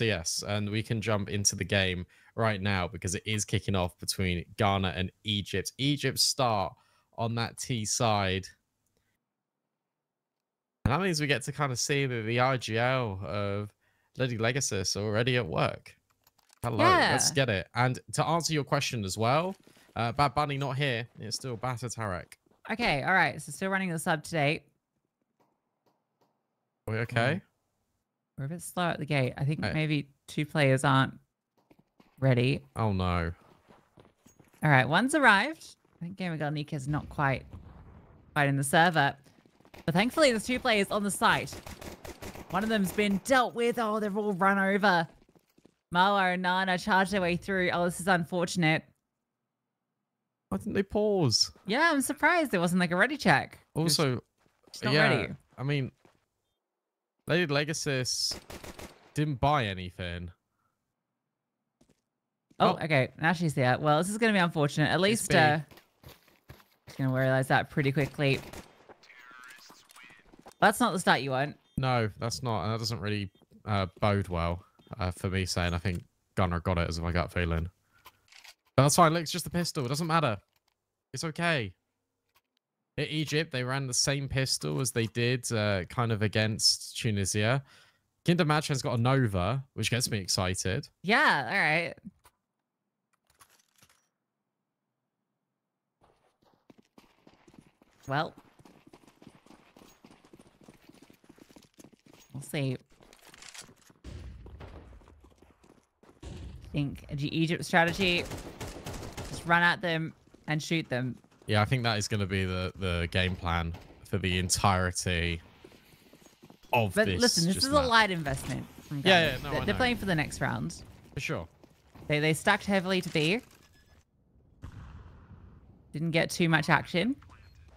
So yes, and we can jump into the game right now because it is kicking off between Ghana and Egypt. Egypt start on that T side. And that means we get to kind of see the IGL of Lady Legacy already at work. Hello, let's get it. And to answer your question as well, Bad Bunny not here. It's still Bata Tarek. Okay, all right. So still running the sub today. Are we okay? We're a bit slow at the gate. I think maybe 2 players aren't ready. Oh, no. All right, one's arrived. I think Gamer Girl Nika's not quite in the server. But thankfully, there's 2 players on the site. One of them's been dealt with. Oh, they've all run over. Marwa and Nana charged their way through. Oh, this is unfortunate. Why didn't they pause? Yeah, I'm surprised there wasn't like a ready check. Also, she's not ready. I mean, Lady Legacy didn't buy anything. Oh, okay. Now she's there. Well, this is going to be unfortunate. At least she's going to realize that pretty quickly. That's not the start you want. No, that's not. And that doesn't really bode well for me saying I think Gunner got it as if I got feeling. But that's fine. Look, it's just a pistol. It doesn't matter. It's okay. In Egypt, they ran the same pistol as they did kind of against Tunisia. Kinder Machen's got a Nova, which gets me excited. Yeah, all right. Well, we'll see. I think Egypt's strategy, just run at them and shoot them. Yeah, I think that is going to be the game plan for the entirety of this. But listen, this is a light investment. Yeah, no, they're playing for the next round. For sure. They stacked heavily to B. Didn't get too much action.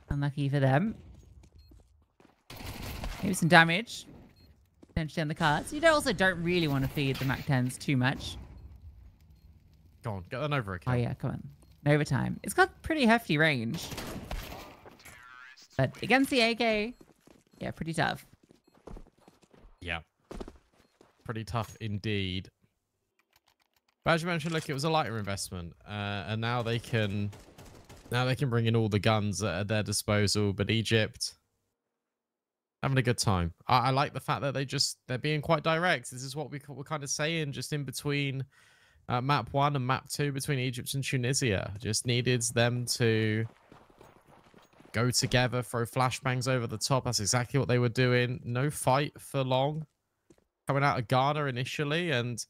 Unlucky for them. Maybe some damage. Potentially on the cards. You also don't really want to feed the MAC-10s too much. Go on, get the Nova again. Oh yeah, come on. Nova time. It's got pretty hefty range. But against the AK, yeah, pretty tough. Yeah. Pretty tough indeed. But as you mentioned, look, it was a lighter investment. And now they can bring in all the guns at their disposal. But Egypt having a good time. I like the fact that they're being quite direct. This is what we're kind of saying just in between map 1 and map 2 between Egypt and Tunisia. Just needed them to go together, throw flashbangs over the top. That's exactly what they were doing. No fight for long. Coming out of Ghana initially, and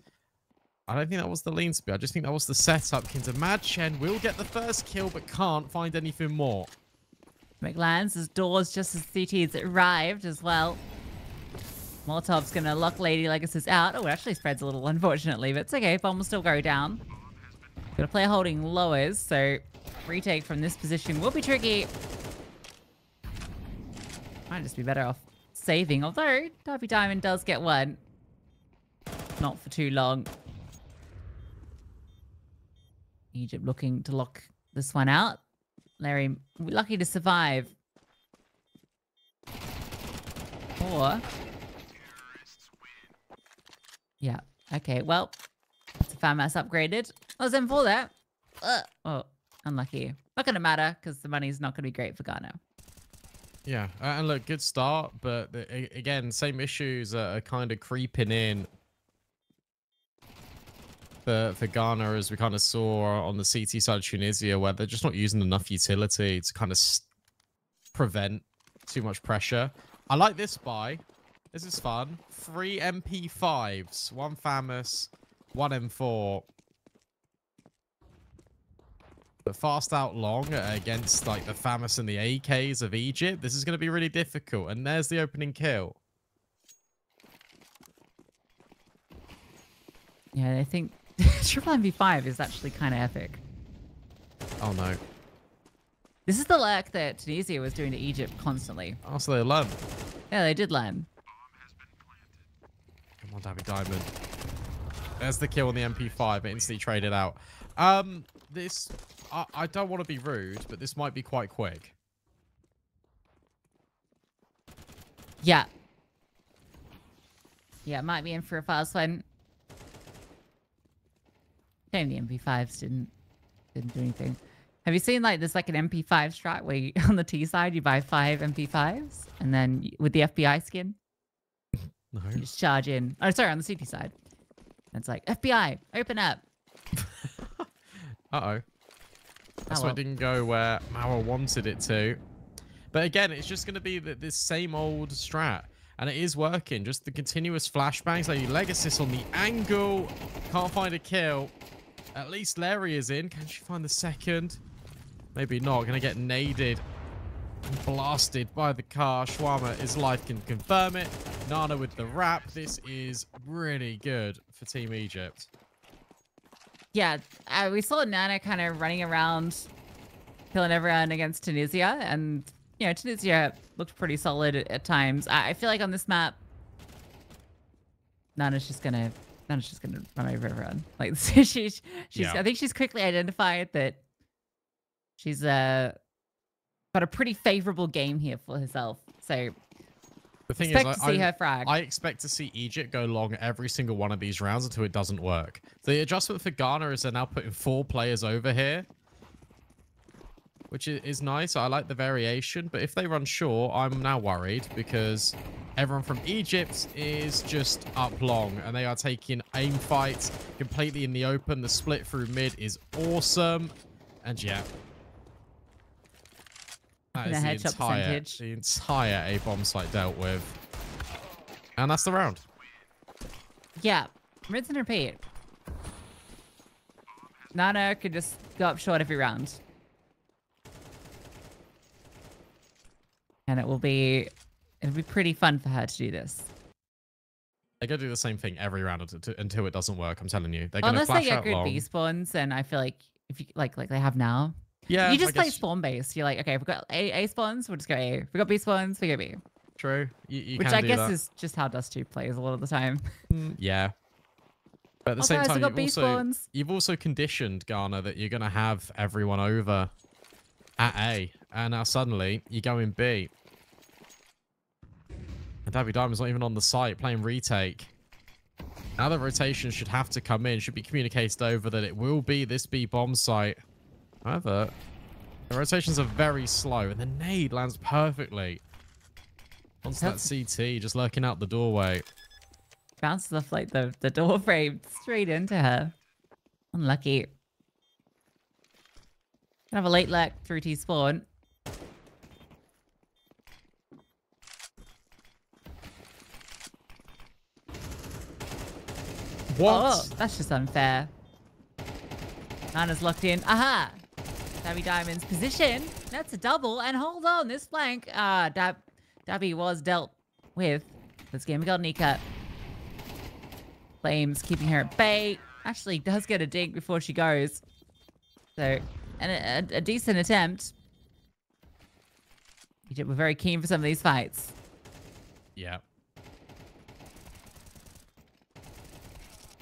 I don't think that was the lean speed. I just think that was the setup. Kinder Madchen will get the first kill, but can't find anything more. McLands as doors just as CT's arrived as well. Molotov's going to lock Lady Legacy out. Oh, it actually spreads a little, unfortunately, but it's okay. Bomb will still go down. Got a player holding lowers, so retake from this position will be tricky. Might just be better off saving, although Derby Diamond does get one. Not for too long. Egypt looking to lock this one out. Larry, lucky to survive. Or... yeah. Okay, well, it's a FAMAS upgraded. I was in for that. Oh, unlucky. Not going to matter because the money's not going to be great for Ghana. Yeah, and look, good start, but again, same issues are kind of creeping in for Ghana as we kind of saw on the CT side of Tunisia, where they're just not using enough utility to kind of prevent too much pressure. I like this buy. This is fun. 3 MP5s, 1 FAMAS, 1 M4. But fast out long against like the FAMAS and the AKs of Egypt. This is going to be really difficult. And there's the opening kill. Yeah, I think triple MP5 is actually kind of epic. Oh no. This is the lurk that Tunisia was doing to Egypt constantly. Oh, so they learned. Yeah, they did learn. Come on, Derby Diamond. There's the kill on the MP5. It instantly traded out. This... I don't want to be rude, but this might be quite quick. Yeah. Yeah, might be in for a fast one. Shame the MP5s didn't do anything. Have you seen like there's like an MP5 strat where you, on the T side you buy 5 MP5s and then with the FBI skin No. you just charge in. Oh, sorry, on the CT side. And it's like FBI, open up. Uh-oh. That's Oh, why well. it didn't go where Mauer wanted it to. But again, it's just going to be this same old strat. And it is working. Just the continuous flashbangs. Like leg assist on the angle. Can't find a kill. At least Larry is in. Can she find the second? Maybe not. Going to get naded and blasted by the car. Shawarma, his life can confirm it. Nana with the wrap. This is really good for Team Egypt. Yeah, we saw Nana kind of running around, killing everyone against Tunisia, and you know Tunisia looked pretty solid at times. I feel like on this map, Nana's just gonna run over everyone. Like she's Yeah. I think she's quickly identified that she's got a pretty favorable game here for herself. So The thing expect is, to see her frag. I expect to see Egypt go long every single one of these rounds until it doesn't work. The adjustment for Ghana is they're now putting 4 players over here, which is nice. I like the variation, but if they run short, I'm now worried because everyone from Egypt is just up long and they are taking aim fights completely in the open. The split through mid is awesome. And yeah, that is the entire A-bomb site dealt with. And that's the round. Yeah, rinse and repeat. Nana could just go up short every round. And it'll be pretty fun for her to do this. They're going to do the same thing every round until it doesn't work. I'm telling you. They're going to Unless flash they get out good long. B spawns, and I feel like if you like they have now. Yeah, you just I play guess spawn based. You're like, okay, if we've got A spawns, we'll just go A. If we've got B spawns, we go B. True. You Which can I do guess that. is just how Dust 2 plays a lot of the time. Yeah. But at the Oh, same guys, time, I've got B spawns. you've also conditioned, Ghana, that you're going to have everyone over at A. And now suddenly, you go in B. And Dabby Diamond's not even on the site playing retake. Now the rotation should have to come in. Should be communicated over that it will be this B bomb site. However, the rotations are very slow. And the nade lands perfectly. Onto that CT, just lurking out the doorway. Bounces off like the door frame straight into her. Unlucky. Gonna have a late lurk through T spawn. What? Oh, that's just unfair. Nana's locked in. Aha! Dabby Diamond's position. That's a double. And hold on, this flank. Dabby was dealt with. This game we got Nika. Flames keeping her at bay. Actually does get a dig before she goes. So, and a decent attempt. Egypt were very keen for some of these fights. Yeah.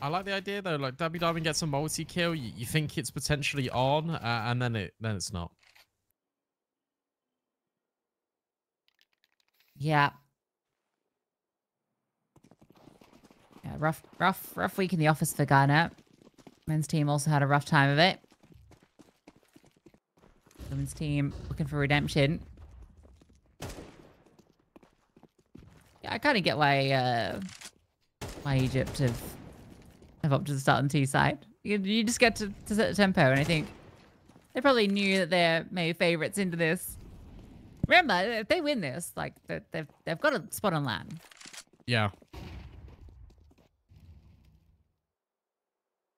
I like the idea though. Like Dabby Diamond gets a multi-kill, you think it's potentially on, and then it's not. Yeah. Yeah, rough week in the office for Ghana. Men's team also had a rough time of it. Women's team looking for redemption. Yeah, I kind of get why Egypt have opted to start on T side. You just get to set the tempo, and I think they probably knew that they're maybe favorites into this. Remember, if they win this, like they've got a spot on land. Yeah.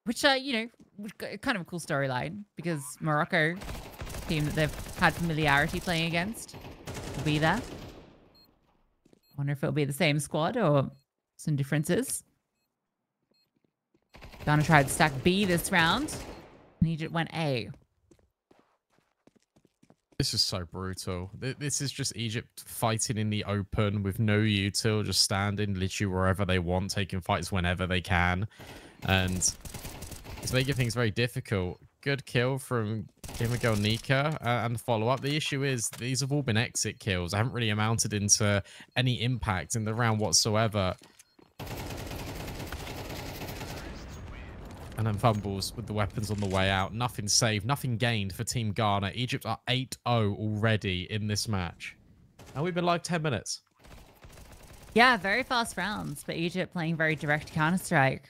Which, you know, kind of a cool storyline because Morocco, team that they've had familiarity playing against, will be there. Wonder if it'll be the same squad or some differences. Ghana tried to stack B this round, and Egypt went A. This is so brutal. This is just Egypt fighting in the open with no util, just standing literally wherever they want, taking fights whenever they can. And it's making things very difficult. Good kill from Gamer Nika and follow up. The issue is these have all been exit kills. They haven't really amounted into any impact in the round whatsoever. And then fumbles with the weapons on the way out. Nothing saved, nothing gained for Team Ghana. Egypt are 8-0 already in this match. And we've been like 10 minutes. Yeah, very fast rounds, but Egypt playing very direct Counter-Strike.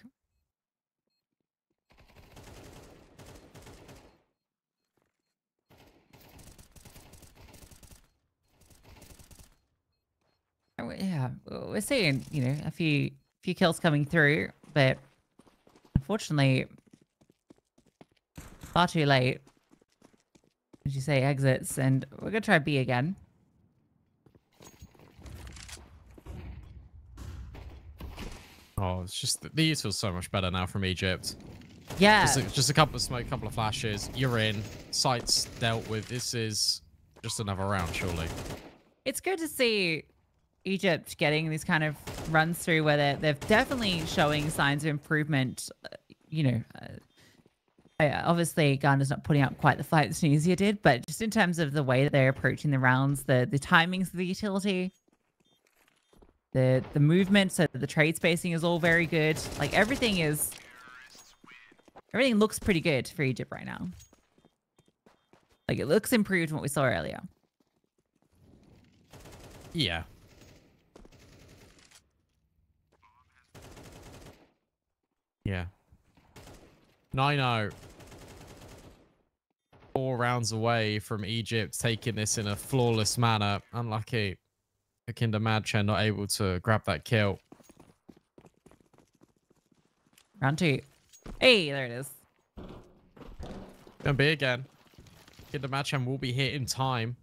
Yeah, we're seeing, you know, a few kills coming through, but unfortunately, far too late. As you say, exits, and we're gonna try B again. Oh, it's just the use feels so much better now from Egypt. Yeah, just a couple of smoke, couple of flashes. You're in. Sights dealt with. This is just another round, surely. it's good to see Egypt getting these kind of runs through where they're definitely showing signs of improvement. You know, obviously Ghana's not putting out quite the fight that Tunisia did, but just in terms of the way that they're approaching the rounds, the timings of the utility, the movement, so the trade spacing is all very good. Like everything looks pretty good for Egypt right now. Like it looks improved from what we saw earlier. Yeah. Yeah. 9-0. 4 rounds away from Egypt taking this in a flawless manner. Unlucky. Akinda Madchen not able to grab that kill. Round 2. Hey, there it is. Gonna be again. Akinda Madchen will be hit in time.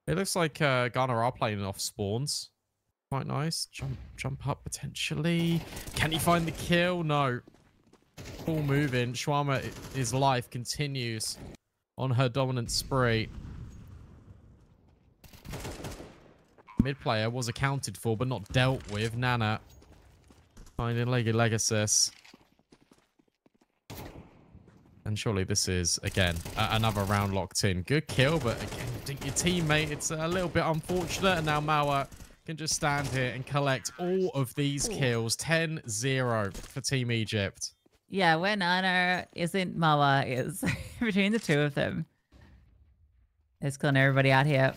It looks like Ghana are playing off spawns. Quite nice. Jump up potentially. Can he find the kill? No. Ball moving. Shawarma, his life continues on her dominant spree. Mid player was accounted for, but not dealt with. Nana finding leg assist. And surely this is, again, another round locked in. Good kill, but again, your teammate, it's a little bit unfortunate. And now Mawa can just stand here and collect all of these kills. 10-0 for Team Egypt. Yeah, where Nana isn't, Mawa is. Between the two of them. It's killing everybody out here.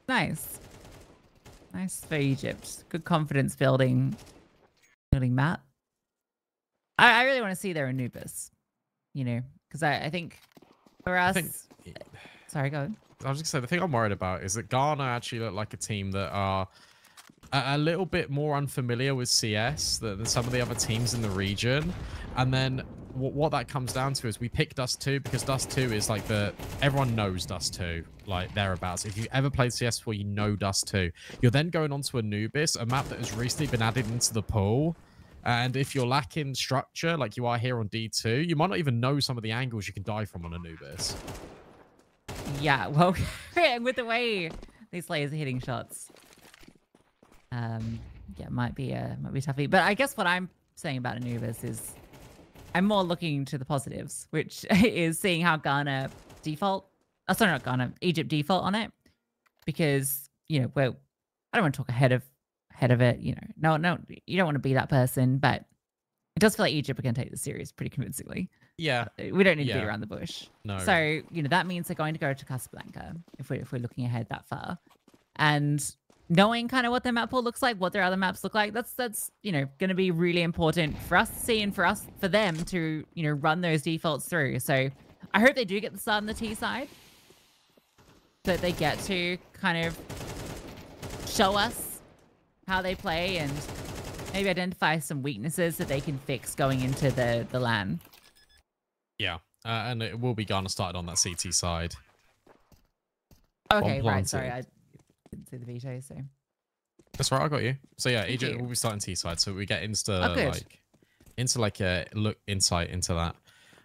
Nice. Nice for Egypt. Good confidence building map. I really want to see their Anubis, you know, because I think for us... Sorry, go ahead. I was just going to say, the thing I'm worried about is that Ghana actually look like a team that are a little bit more unfamiliar with CS than some of the other teams in the region. And then what that comes down to is we pick Dust 2 because Dust 2 is like everyone knows Dust 2, like thereabouts. If you've ever played CS before, you know Dust 2. You're then going on to Anubis, a map that has recently been added into the pool. And if you're lacking structure, like you are here on D2, you might not even know some of the angles you can die from on Anubis. Yeah, well, with the way these players are hitting shots, yeah, it might be toughy. But I guess what I'm saying about Anubis is I'm more looking to the positives, which is seeing how Ghana default. Oh, sorry, not Ghana, Egypt default on it, because you know, I don't want to talk ahead of it. You know, no, you don't want to be that person, but it does feel like Egypt are going to take this series pretty convincingly. Yeah, we don't need to beat around the bush. No. So you know that means they're going to go to Casablanca if we're looking ahead that far, and knowing kind of what their map pool looks like, what their other maps look like, that's you know going to be really important for us to see and for them to you know run those defaults through. So I hope they do get the start on the T side, so that they get to kind of show us how they play and maybe identify some weaknesses that they can fix going into the LAN. Yeah, and it will be Ghana started on that CT side. Okay, right. Sorry, I didn't see the veto, so. That's right, I got you. So yeah, Egypt will be starting T side, so we get insight into that.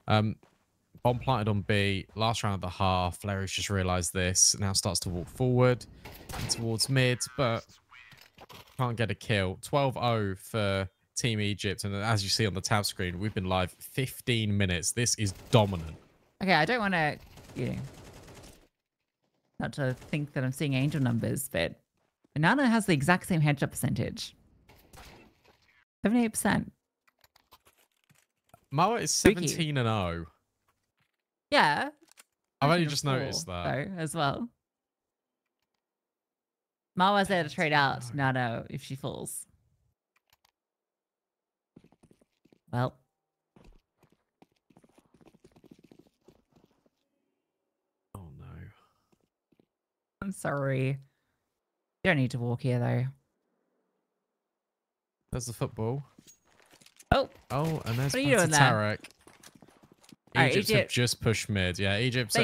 Bomb planted on B, last round of the half. Larry's just realised this, now starts to walk forward towards mid, but can't get a kill. 12-0 for Team Egypt, and as you see on the tab screen, we've been live 15 minutes. This is dominant. Okay, I don't want to, you know, not to think that I'm seeing angel numbers, but Nana has the exact same headshot percentage. 78%. Moa is 17 and 0. Yeah. I've only just noticed that. Though, as well. Marwa's there to trade out Nano if she falls. Well. Oh no. I'm sorry. You don't need to walk here though. There's the football. Oh. Oh, and there's Tarek. Egypt have just pushed mid. Yeah, Egypt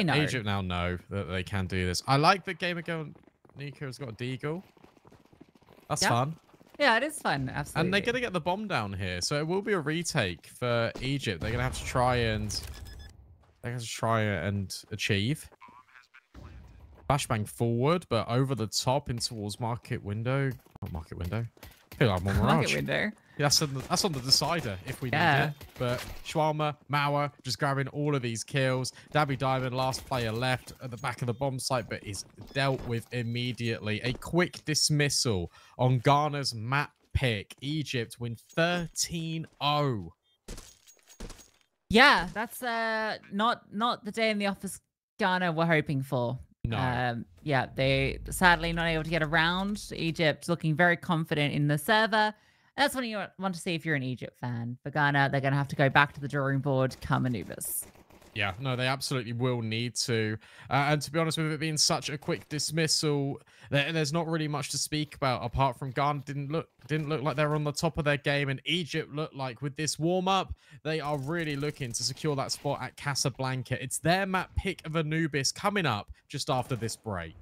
now know that they can do this. I like that Gamer Girl Nika has got a deagle. That's fun. Yeah, it is fun. Absolutely. And they're going to get the bomb down here. So it will be a retake for Egypt. They're going to have to try and achieve. Flashbang forward, but over the top in towards market window. Not market window. I feel like I'm on Mirage. Market window. Yeah, that's on the decider if we need it. But Shawarma, Mauer just grabbing all of these kills. Dabby Diamond, last player left at the back of the bomb site, but is dealt with immediately. A quick dismissal on Ghana's map pick. Egypt win 13-0. Yeah, that's not the day in the office Ghana were hoping for. No. Yeah, they sadly not able to get around. Egypt looking very confident in the server. That's what you want to see if you're an Egypt fan. For Ghana, they're going to have to go back to the drawing board, come Anubis. Yeah, no, they absolutely will need to. And to be honest, with it being such a quick dismissal, there's not really much to speak about apart from Ghana didn't look like they were on the top of their game, and Egypt looked like with this warm-up, they are really looking to secure that spot at Casablanca. It's their map pick of Anubis coming up just after this break.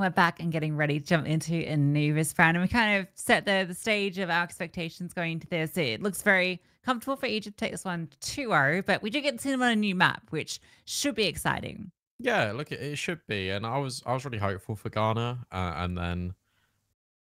We're back and getting ready to jump into Anubis round, and we kind of set the stage of our expectations going into this. It looks very comfortable for Egypt to take this one 2-0, but we do get to see them on a new map, which should be exciting. Yeah, look, it should be, and I was really hopeful for Ghana, and then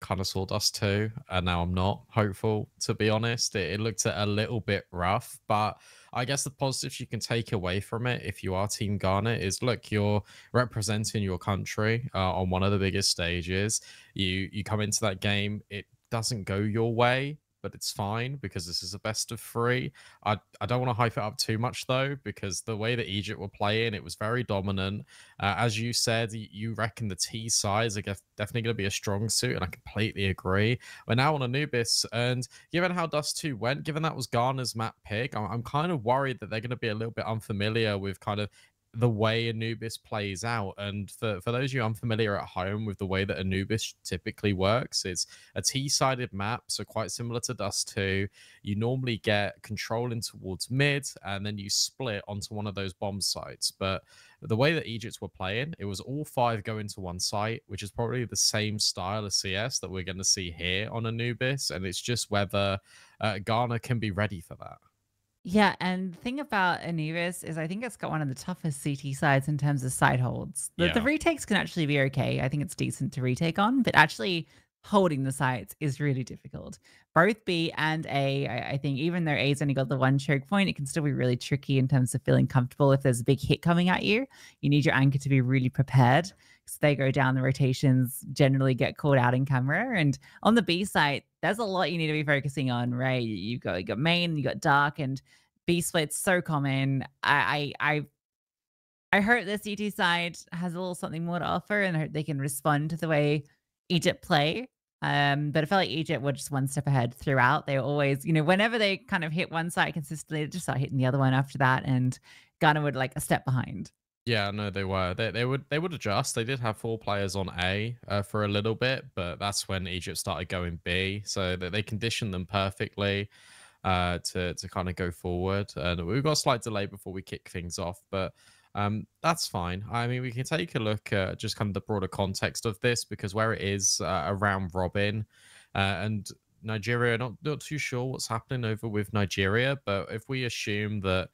kind of sawdust too, and now I'm not hopeful, to be honest. It looked a little bit rough, but I guess the positives you can take away from it if you are Team Ghana is, look, you're representing your country on one of the biggest stages. You come into that game, it doesn't go your way, but it's fine because this is a best of three. I don't want to hype it up too much though, because the way that Egypt were playing, it was very dominant. As you said, you reckon the T sides are definitely going to be a strong suit, and I completely agree. We're now on Anubis, and given how Dust 2 went, given that was Ghana's map pick, I'm kind of worried that they're going to be a little bit unfamiliar with kind of the way Anubis plays out. And for those of you unfamiliar at home with the way that Anubis typically works, it's a T-sided map, so quite similar to Dust 2. You normally get controlling towards mid, and then you split onto one of those bomb sites. But the way that Egypt were playing, it was all 5 going to one site, which is probably the same style as CS that we're going to see here on Anubis. And it's just whether Ghana can be ready for that. Yeah, and the thing about Anubis is I think it's got one of the toughest CT sides in terms of side holds. The Yeah. retakes can actually be okay. I think it's decent to retake on, but actually holding the sides is really difficult. Both B and A, I think even though A's only got the one choke point, it can still be really tricky in terms of feeling comfortable if there's a big hit coming at you. You need your anchor to be really prepared. So they go down, the rotations generally get called out in camera. And on the B side, there's a lot you need to be focusing on, right? You got main, you got dark, and B split's so common. I hope the CT side has a little something more to offer, and I hope they can respond to the way Egypt play. But I felt like Egypt were just one step ahead throughout. They were always, whenever they kind of hit one side consistently, they just start hitting the other one after that, and Ghana would like a step behind. Yeah, no, they were. They would adjust. They did have 4 players on A for a little bit, but that's when Egypt started going B. So that they conditioned them perfectly to kind of go forward. And we've got a slight delay before we kick things off, but that's fine. I mean, we can take a look at just kind of the broader context of this, because where it is around Robin and Nigeria, not too sure what's happening over with Nigeria, but if we assume that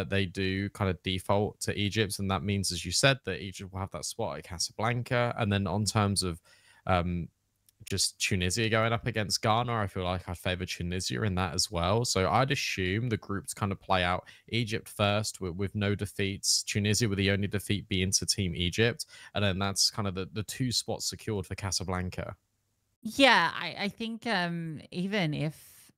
they do kind of default to Egypt, and that means, as you said, that Egypt will have that spot at Casablanca. And then on terms of just Tunisia going up against Ghana, I feel like I'd favor Tunisia in that as well. So I'd assume the groups kind of play out Egypt first with no defeats, Tunisia with the only defeat being to Team Egypt, and then that's kind of the 2 spots secured for Casablanca. Yeah, I think even if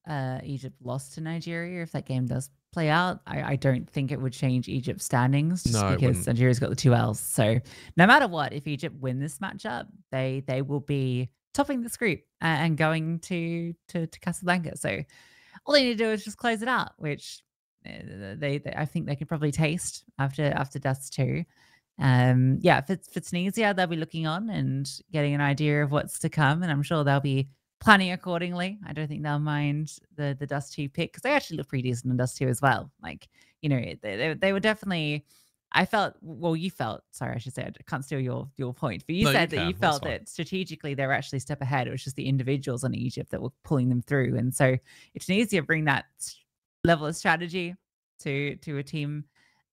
Egypt lost to Nigeria, if that game does play out, I don't think it would change Egypt's standings, just No, it because wouldn't. Nigeria's got the 2 L's. So no matter what, if Egypt win this matchup, they will be topping this group and going to Casablanca. So all they need to do is just close it out, which they I think they could probably taste after Dust 2. Yeah, for Tunisia, they'll be looking on and getting an idea of what's to come, and I'm sure they'll be planning accordingly. I don't think they'll mind the Dust 2 pick, because they actually look pretty decent in Dust 2 as well. Like, they were definitely. I felt, well, you felt, sorry, I should say, I can't steal your point, but you No, said that can. you That's felt fine. that strategically they were actually a step ahead. It was just the individuals on Egypt that were pulling them through. And so if Tunisia bring that level of strategy to a team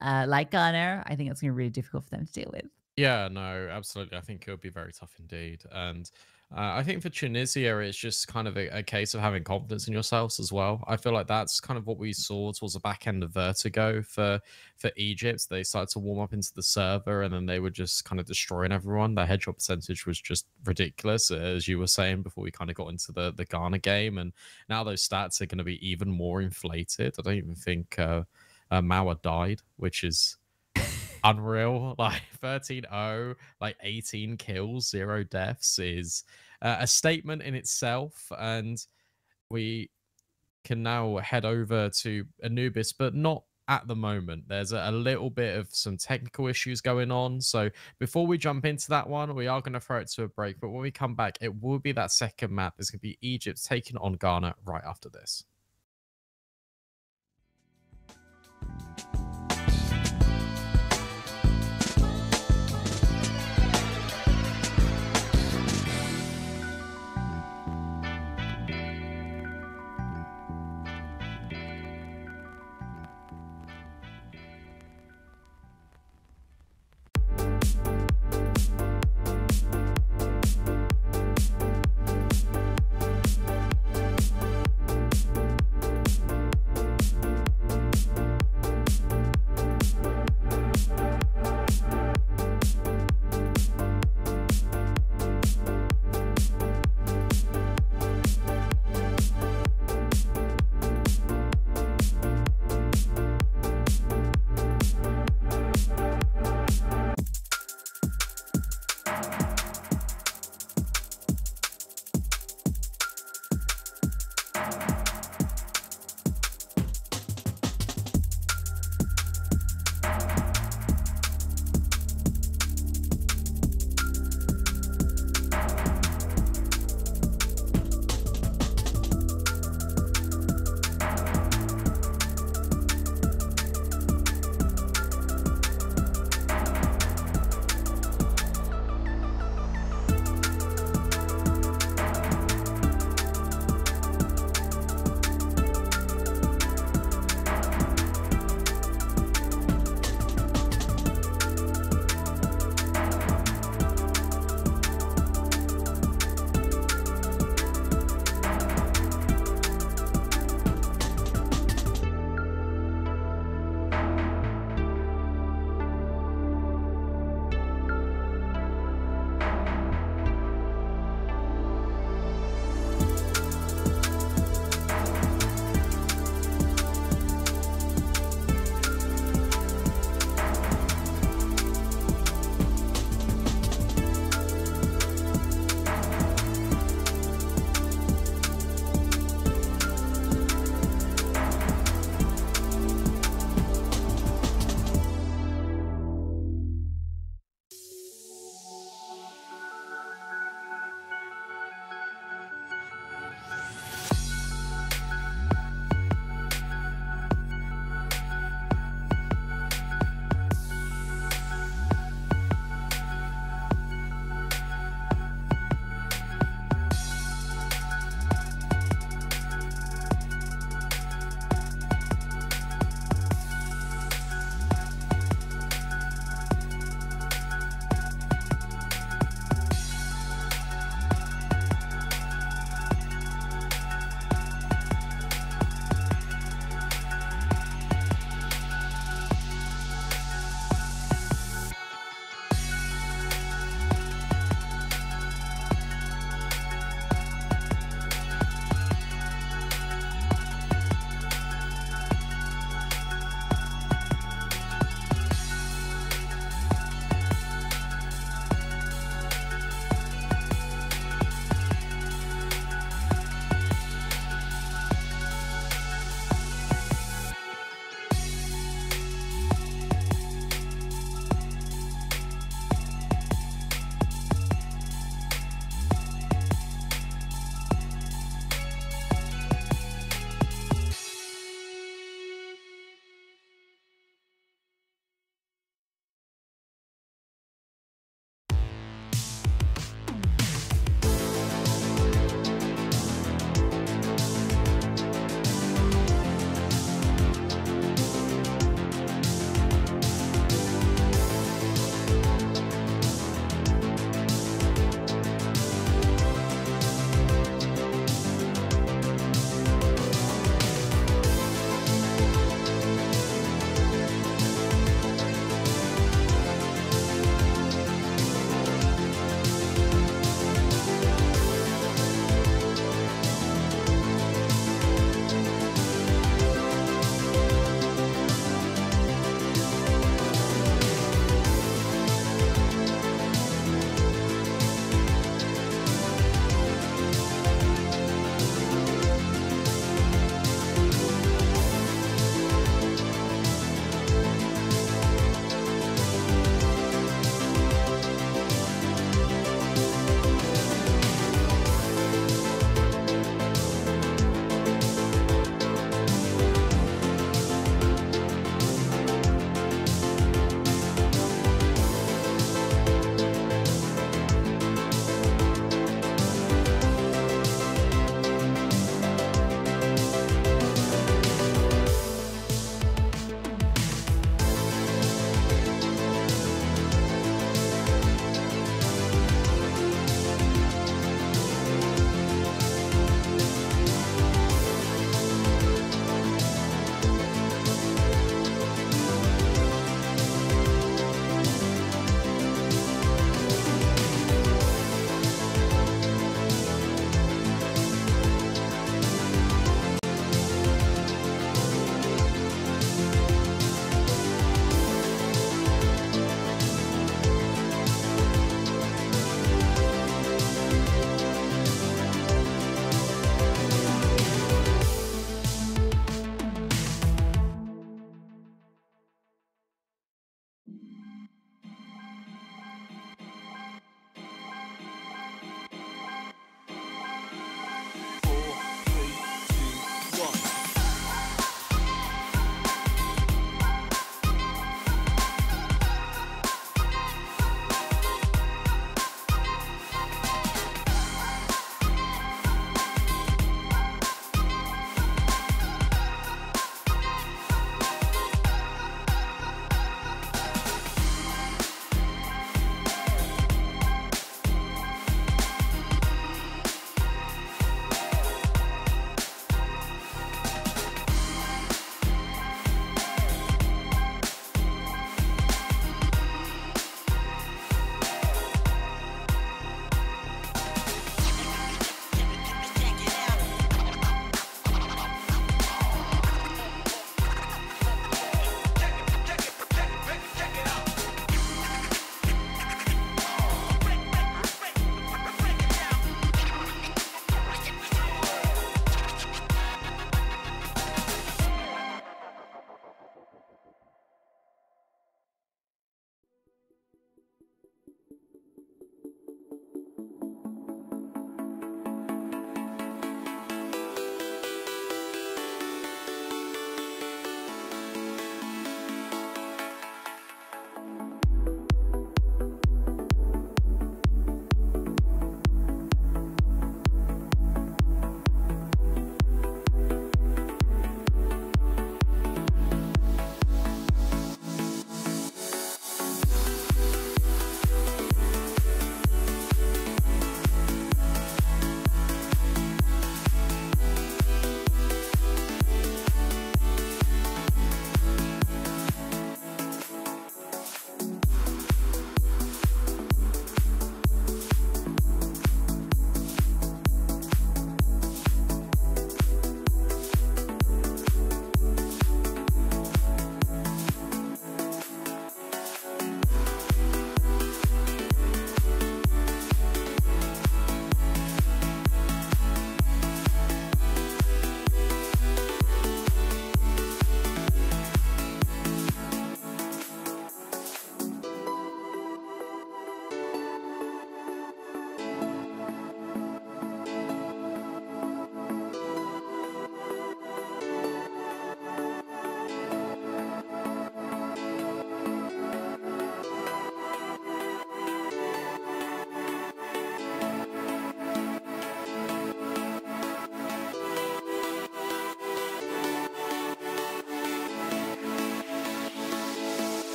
like Ghana, I think it's going to be really difficult for them to deal with. Yeah, no, absolutely. I think it would be very tough indeed. And I think for Tunisia, it's just kind of a case of having confidence in yourselves as well. I feel like that's kind of what we saw towards the back end of Vertigo for Egypt. They started to warm up into the server, and then they were just kind of destroying everyone. Their headshot percentage was just ridiculous, as you were saying before we kind of got into the Ghana game. And now those stats are going to be even more inflated. I don't even think Mauer died, which is unreal. Like 13-0, like 18 kills, 0 deaths is a statement in itself. And we can now head over to Anubis, but not at the moment. There's a little bit of some technical issues going on. So before we jump into that one, we are going to throw it to a break. But when we come back, it will be that second map. It's going to be Egypt taking on Ghana right after this.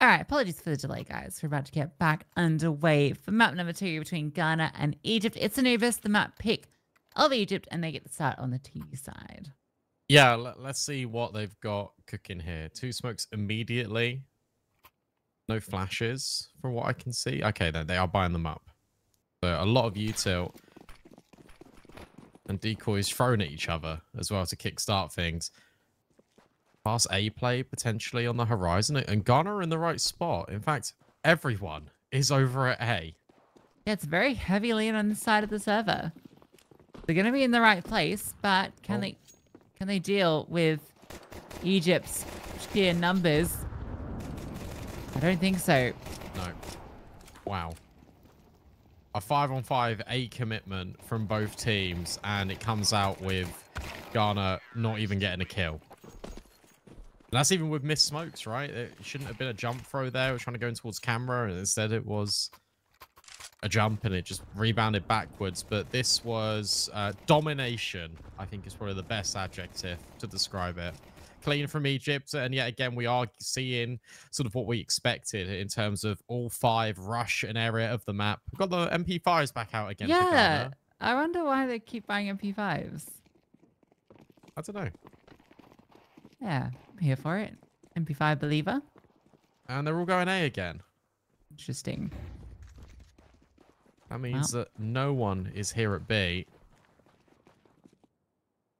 All right, apologies for the delay, guys. We're about to get back underway for map number 2 between Ghana and Egypt. It's Anubis, the map pick of Egypt, and they get the start on the T side. Yeah, let's see what they've got cooking here. 2 smokes immediately. No flashes from what I can see. Okay, then they are buying them up. So a lot of util and decoys thrown at each other as well to kickstart things. Fast A play potentially on the horizon, and Ghana are in the right spot. In fact, everyone is over at A. Yeah, it's very heavily on the side of the server. They're going to be in the right place, but can they deal with Egypt's sheer numbers? I don't think so. No. Wow. A 5-on-5 A commitment from both teams, and it comes out with Ghana not even getting a kill. And that's even with missed smokes, right? It shouldn't have been a jump throw there. We're trying to go in towards camera, and instead it was a jump, and it just rebounded backwards. But this was domination, I think is probably the best adjective to describe it. Clean from Egypt, and yet again we are seeing sort of what we expected in terms of all 5 rush an area of the map. We've got the MP5s back out again. Yeah, for Ghana. I wonder why they keep buying MP5s. I don't know. Yeah, I'm here for it. MP5 believer. And they're all going A again. Interesting. That means that no one is here at B.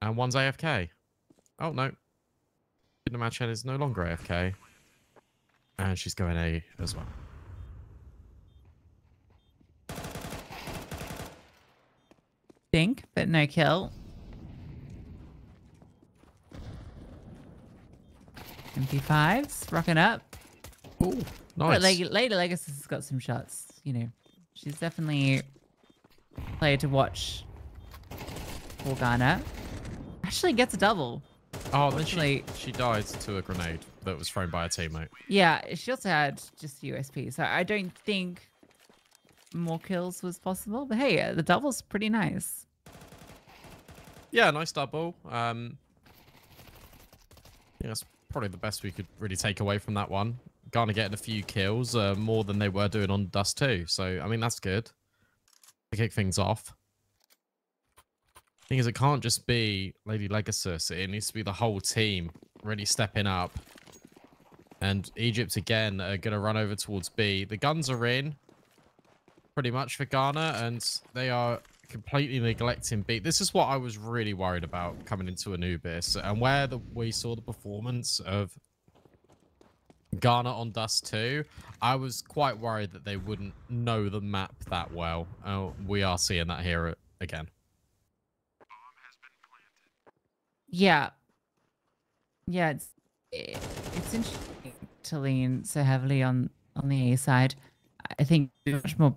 And one's AFK. Oh, no. Machan is no longer AFK. And she's going A as well. Think, but no kill. MP5s rocking up. Oh, nice. But Lady Legacy has got some shots. You know, she's definitely a player to watch for Ghana. Actually gets a double. Oh, then she died to a grenade that was thrown by a teammate. Yeah, she also had just USP. So I don't think more kills was possible. But hey, the double's pretty nice. Yeah, nice double. Yeah, that's probably the best we could really take away from that one. Ghana getting a few kills, more than they were doing on Dust 2. So, I mean, that's good to kick things off. Thing is, it can't just be Lady Legasus. It needs to be the whole team really stepping up. And Egypt, again, are going to run over towards B. The guns are in, pretty much, for Ghana, and they are completely neglecting B. This is what I was really worried about coming into Anubis, and where we saw the performance of Ghana on Dust 2, I was quite worried that they wouldn't know the map that well. We are seeing that here again. Yeah. Yeah, it's interesting to lean so heavily on the A side. I think you're much more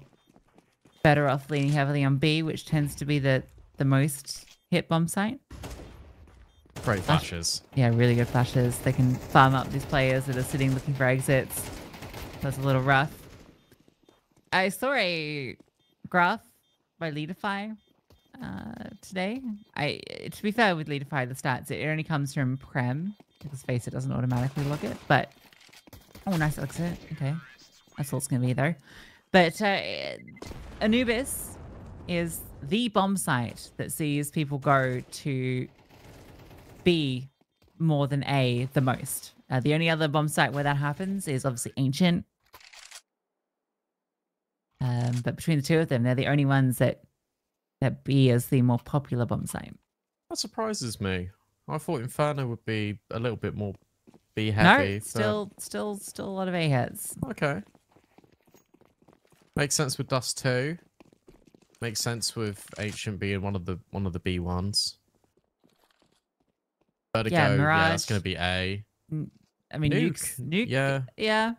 better off leaning heavily on B, which tends to be the most hit bomb site. Great flashes. Yeah, really good flashes. They can farm up these players that are sitting looking for exits. That's a little rough. I saw a graph by Leadify today. To be fair with Leadify, the stats, it only comes from Prem. Because face it doesn't automatically log it. But oh, nice exit. Okay, that's all it's gonna be though. But Anubis is the bomb site that sees people go to B more than A the most. The only other bomb site where that happens is obviously Ancient. But between the two of them, they're the only ones that B is the more popular bomb site. That surprises me. I thought Inferno would be a little bit more B heavy. No, still a lot of A hits. Okay. Makes sense with Dust 2. Makes sense with Ancient being one of the B ones. Vertigo, yeah, that's gonna be A. I mean, Nuke. Yeah.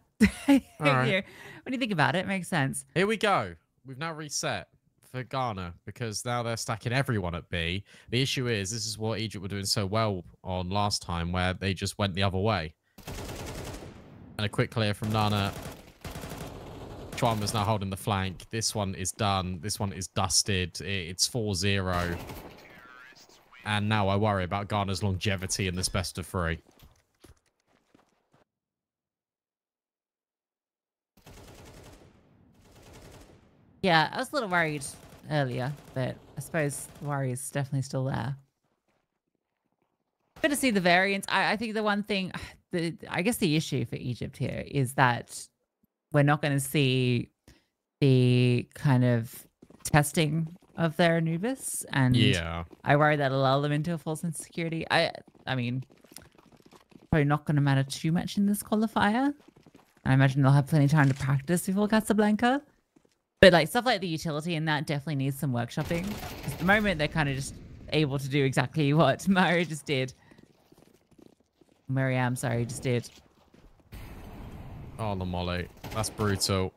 Right. When you think about it, it makes sense. Here we go. We've now reset for Ghana because now they're stacking everyone at B. The issue is, this is what Egypt were doing so well on last time, where they just went the other way. And a quick clear from Nana. Chwama's now holding the flank. This one is done. This one is dusted. It's 4-0. And now I worry about Ghana's longevity in this best of 3. Yeah, I was a little worried earlier, but I suppose the worry is definitely still there. Good to see the variance. I think the one thing, I guess the issue for Egypt here is that we're not going to see the kind of testing of their Anubis, and Yeah. I worry that'll lull them into a false insecurity. I mean, probably not going to matter too much in this qualifier. I imagine they'll have plenty of time to practice before Casablanca. But like stuff like the utility and that definitely needs some workshopping. At the moment, they're kind of just able to do exactly what Mario just did. Mariam, sorry, just did. Oh, the molly. That's brutal.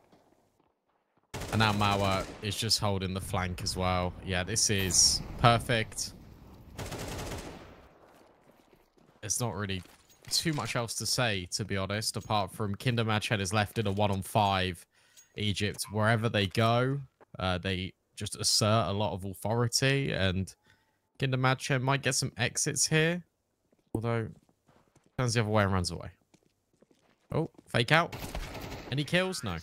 And now Mawa is just holding the flank as well. Yeah, this is perfect. There's not really too much else to say, to be honest, apart from Kinder Madchen is left in a 1-on-5. Egypt, wherever they go, they just assert a lot of authority, and Kinder Madchen might get some exits here. Although, turns the other way and runs away. Oh, fake out. Any kills? No.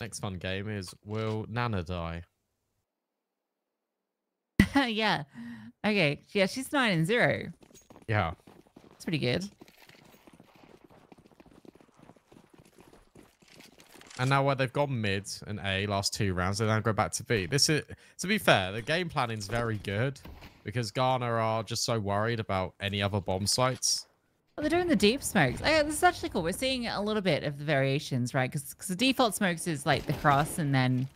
Next fun game is, will Nana die? Yeah. Okay. Yeah, she's 9-0. Yeah. That's pretty good. And now where they've gone mid and A last 2 rounds, they now go back to B. This is, to be fair, the game planning is very good because Ghana are just so worried about any other bomb sites. Well, they're doing the deep smokes. Oh, this is actually cool. We're seeing a little bit of the variations, right? Because the default smokes is like the cross and then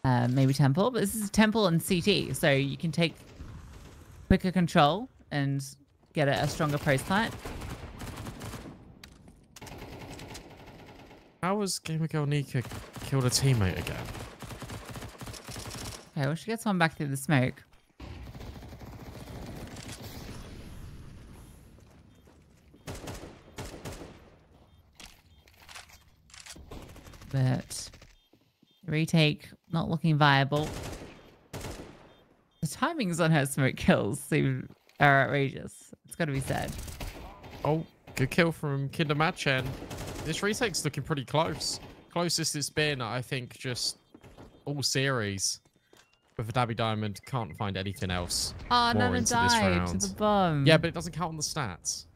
maybe temple. But this is temple and CT. So you can take quicker control and get a stronger post plant. How was Gamer Girl Nika killed a teammate again? Okay, well, she gets one back through the smoke. But retake not looking viable. The timings on her smoke kills are outrageous. It's got to be said. Oh, good kill from Kinder Madchen. This retake's looking pretty close. Closest it's been, I think, just all series. But for Dabby Diamond, can't find anything else. Oh, more Nana into this died round. to the bomb. Yeah, but it doesn't count on the stats.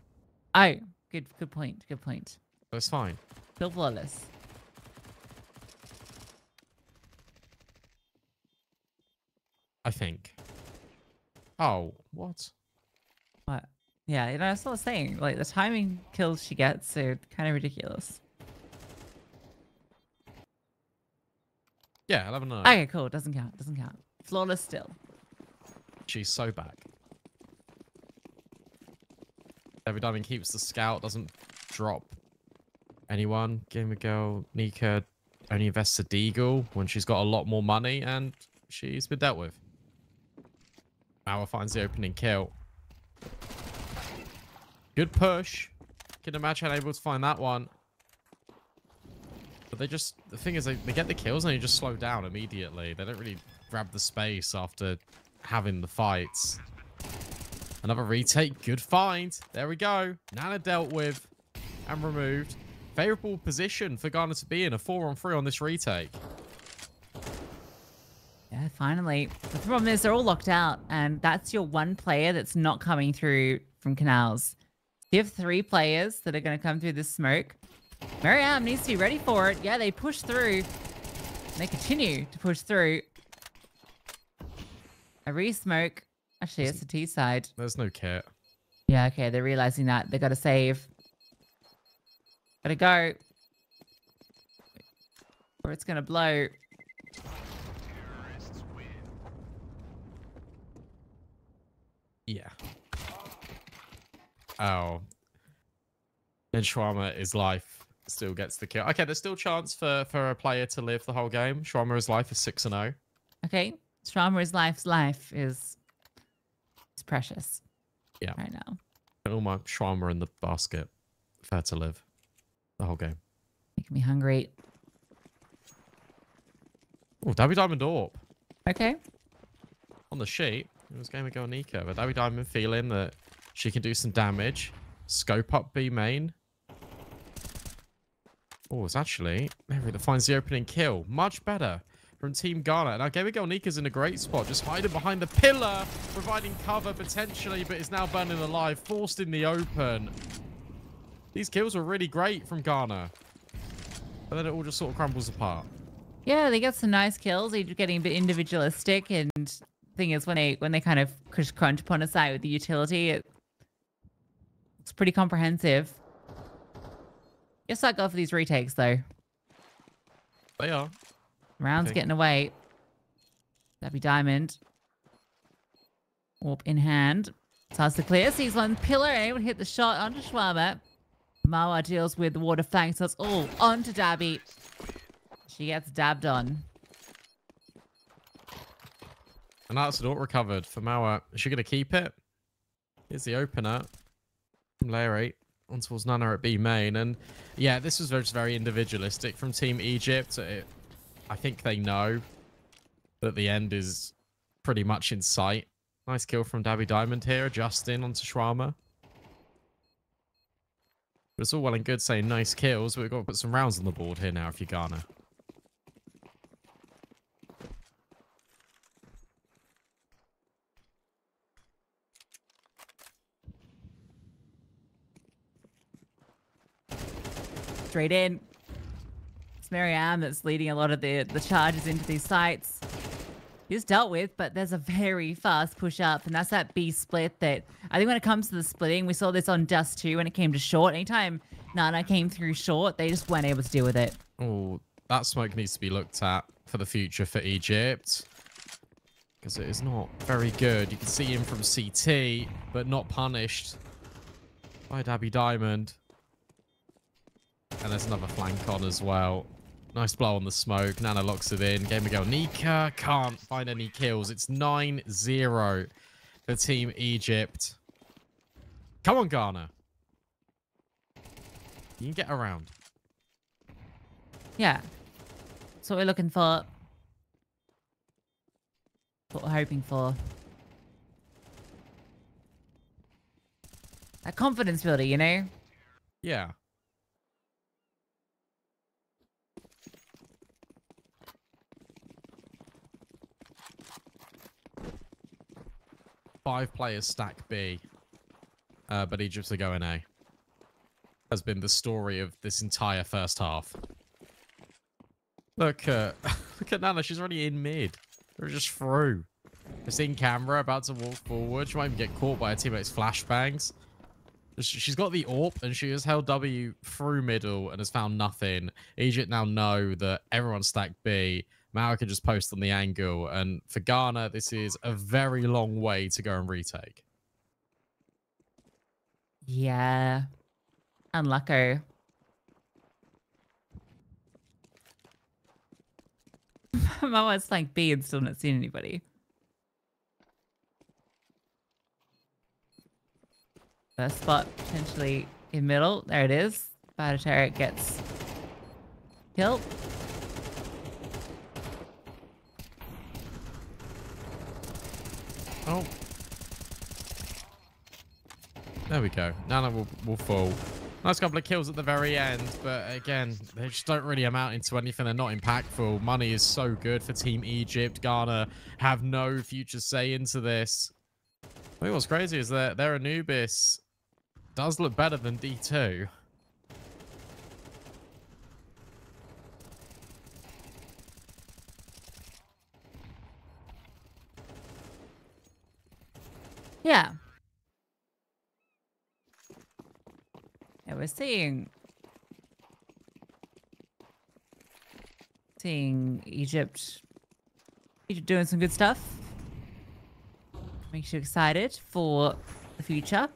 Oh, good point. Good point. So it's fine. Still flawless. I think. Oh, what? What? Yeah, you know, that's what I was saying. Like, the timing kills she gets are kind of ridiculous. Yeah, 11-9. Okay, cool. Doesn't count. Doesn't count. Flawless still. She's so back. Every Diamond keeps the scout, doesn't drop anyone. Gamer Girl Nika only invests a Deagle when she's got a lot more money, and she's been dealt with. Mauer finds the opening kill. Good push. Kinder Madchen able to find that one. But they just, the thing is, they get the kills and they just slow down immediately. They don't really grab the space after having the fights. Another retake. Good find. There we go. Nana dealt with and removed. Favorable position for Ghana to be in. A 4-on-3 on this retake. Yeah, finally. The problem is they're all locked out, and that's your one player that's not coming through from canals. You have 3 players that are going to come through this smoke. Mariam needs to be ready for it. Yeah, they push through. They continue to push through. A re-smoke. Actually, it's the T side. There's no kit. Yeah, okay. They're realizing that. They got to save. Gotta go. Or it's going to blow. Yeah. Oh. And Shawarma is life. Still gets the kill. Okay, there's still chance for a player to live the whole game. Shawarma is life is 6-0. Okay. Strama's life is precious. Yeah. Right now. All my shawarma in the basket. Fair to live the whole game. Making me hungry. Oh, Dabby Diamond AWP. Okay. On the sheet, it was Gamer Girl Nika, but Dabby Diamond feeling that she can do some damage. Scope up B main. Oh, it's actually Mary that finds the opening kill. Much better from Team Ghana. Now, Gamer Girl Nika's in a great spot. Just hiding behind the pillar, providing cover potentially, but is now burning alive. Forced in the open. These kills were really great from Ghana. But then it all just sort of crumbles apart. Yeah, they get some nice kills. They're getting a bit individualistic, and thing is, when they kind of crunch upon a site with the utility, it's pretty comprehensive. Guess I go for these retakes though. They are. Round's getting away. Dabby Diamond. Warp in hand. Starts to clear. Sees one pillar and able to hit the shot onto Shawarma. Mawa deals with the water fang, so it's all onto Dabby. She gets dabbed on. And that's an AWP recovered for Mawa. Is she going to keep it? Here's the opener from layer 8 on towards Nana at B main. And yeah, this was just very individualistic from Team Egypt. I think they know that the end is pretty much in sight. Nice kill from Dabby Diamond here, adjusting onto Shawarma. But it's all well and good saying nice kills, but we've got to put some rounds on the board here now if you're Ghana. Straight in. It's Marianne that's leading a lot of the charges into these sites. He's dealt with, but there's a very fast push up, and that's that B split that I think when it comes to the splitting, we saw this on Dust 2 when it came to short. Anytime Nana came through short, they just weren't able to deal with it. Oh, that smoke needs to be looked at for the future for Egypt, because it is not very good. You can see him from CT, but not punished by Dabby Diamond. And there's another flank on as well. Nice blow on the smoke. Nana locks it in. Gamer Girl Nika can't find any kills. It's 9-0 for Team Egypt. Come on, Ghana. You can get around. Yeah. That's what we're looking for. What we're hoping for. That confidence builder, you know? Yeah. Five players stack B, but Egypt's are going A. Has been the story of this entire first half. Look, look at Nana. She's already in mid. They're just through. Just in camera, about to walk forward. She might even get caught by her teammate's flashbangs. She's got the AWP, and she has held W through middle and has found nothing. Egypt now know that everyone's stacked B. Mao can just post on the angle, and for Ghana, this is a very long way to go and retake. Yeah. Unlucky. Mawa's like B and still not seen anybody. First spot potentially in middle. There it is. Spider turret gets killed. Oh. There we go. Nana will fall. Nice couple of kills at the very end, but again, they just don't really amount into anything. They're not impactful. Money is so good for Team Egypt. Ghana have no future say into this. I think what's crazy is that their Anubis does look better than D2. Yeah. Yeah, we're seeing Egypt doing some good stuff. Makes you excited for the future.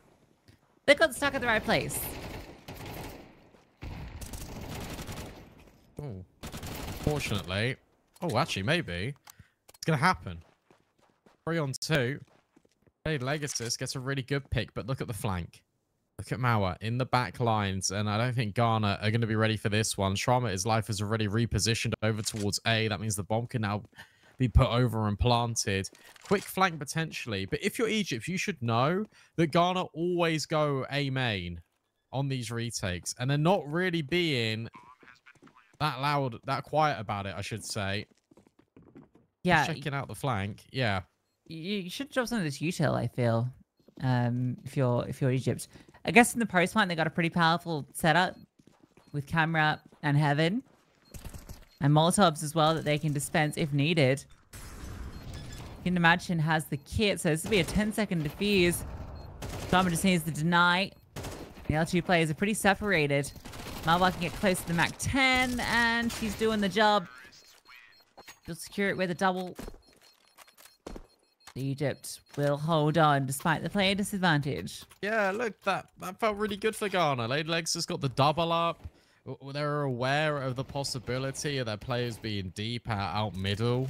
They got stuck at the right place. Oh, fortunately. Oh, actually, maybe it's gonna happen. 3-on-2. Hey, Legacy gets a really good pick, but look at the flank. Look at Mauer in the back lines, and I don't think Ghana are going to be ready for this one. Shrama, his life is already repositioned over towards A. That means the bomb can now be put over and planted. Quick flank potentially, but if you're Egypt, you should know that Ghana always go A main on these retakes, and they're not really being that loud, that quiet about it, I should say. Yeah. Just checking out the flank. Yeah. You should drop some of this util, I feel. If you're Egypt. I guess in the post point they got a pretty powerful setup with camera and heaven. And Molotovs as well that they can dispense if needed. You can imagine has the kit, so this will be a 10-second defuse. Dharma just needs to deny. The other two players are pretty separated. Malwa can get close to the Mac 10, and she's doing the job. She'll secure it with a double. Egypt will hold on despite the player disadvantage. Yeah, look, that felt really good for Ghana. Lady Legs has got the double up. They're aware of the possibility of their players being deep out middle.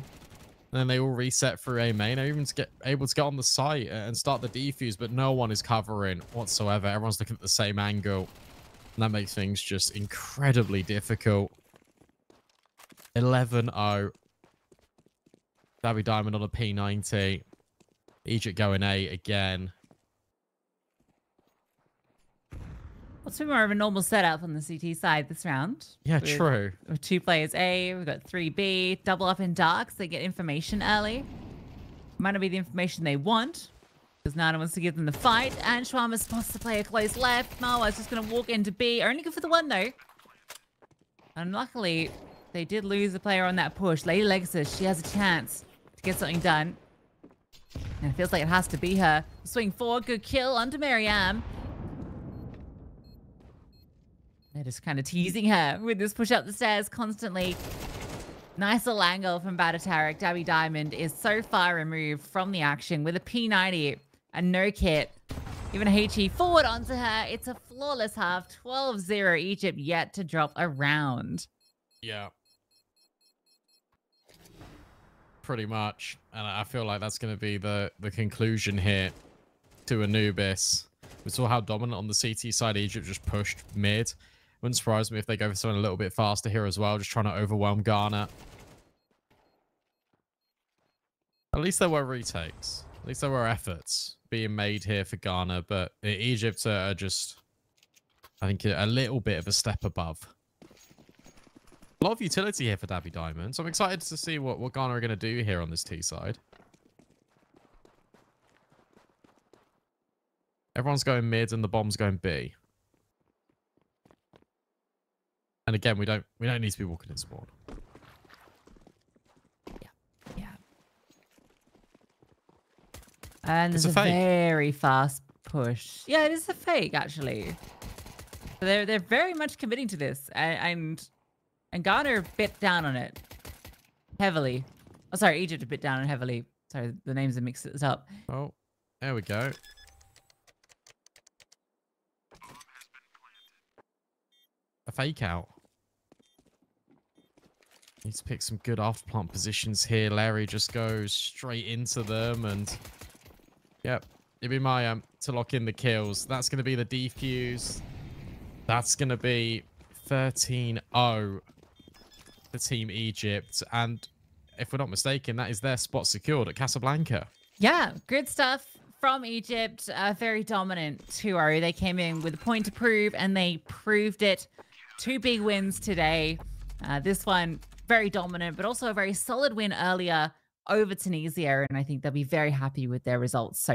Then they all reset through A main. They're even able to get on the site and start the defuse, but no one is covering whatsoever. Everyone's looking at the same angle. And that makes things just incredibly difficult. 11-0. Dabby Diamond on a P90. Egypt going A again. What's been more of a normal setup on the CT side this round? Yeah, true. With 2 players A, we've got 3B, double up in darks. They get information early. Might not be the information they want, because Nana wants to give them the fight. And Shwama's supposed to play a close left. Marwa's just going to walk into B. Only good for the 1, though. And luckily, they did lose a player on that push. Lady Legacy, she has a chance to get something done. And it feels like it has to be her. Swing forward, good kill onto Mariam. They're just kind of teasing her with this push up the stairs constantly. Nice little angle from Batatarek. Dabby Diamond is so far removed from the action with a P90 and no kit. Even a HE forward onto her. It's a flawless half. 12-0 Egypt yet to drop a round. Yeah. Pretty much. And I feel like that's going to be the conclusion here to Anubis. We saw how dominant on the CT side Egypt just pushed mid. Wouldn't surprise me if they go for something a little bit faster here as well, just trying to overwhelm Ghana. At least there were retakes. At least there were efforts being made here for Ghana, but Egypt are just, I think, a little bit of a step above. A lot of utility here for Dabby Diamond, so I'm excited to see what Ghana are going to do here on this T side. Everyone's going mid and the bomb's going B. And again, we don't need to be walking in spawn. Yeah. And there's It's a fake. very fast push. Yeah, it is a fake actually. So they're very much committing to this, and Ghana are bit down on it heavily. Oh, sorry, Egypt a bit down on it heavily. Sorry, the names are mixed up. Oh, there we go. A fake out. Need to pick some good off-plant positions here. Larry just goes straight into them, and yep, it'd be my to lock in the kills. That's going to be the defuse. That's going to be 13-0 for Team Egypt, and if we're not mistaken, that is their spot secured at Casablanca. Yeah, good stuff from Egypt. Very dominant 2-0. They came in with a point to prove, and they proved it. 2 big wins today. This one very dominant, but also a very solid win earlier over Tunisia, and I think they'll be very happy with their results so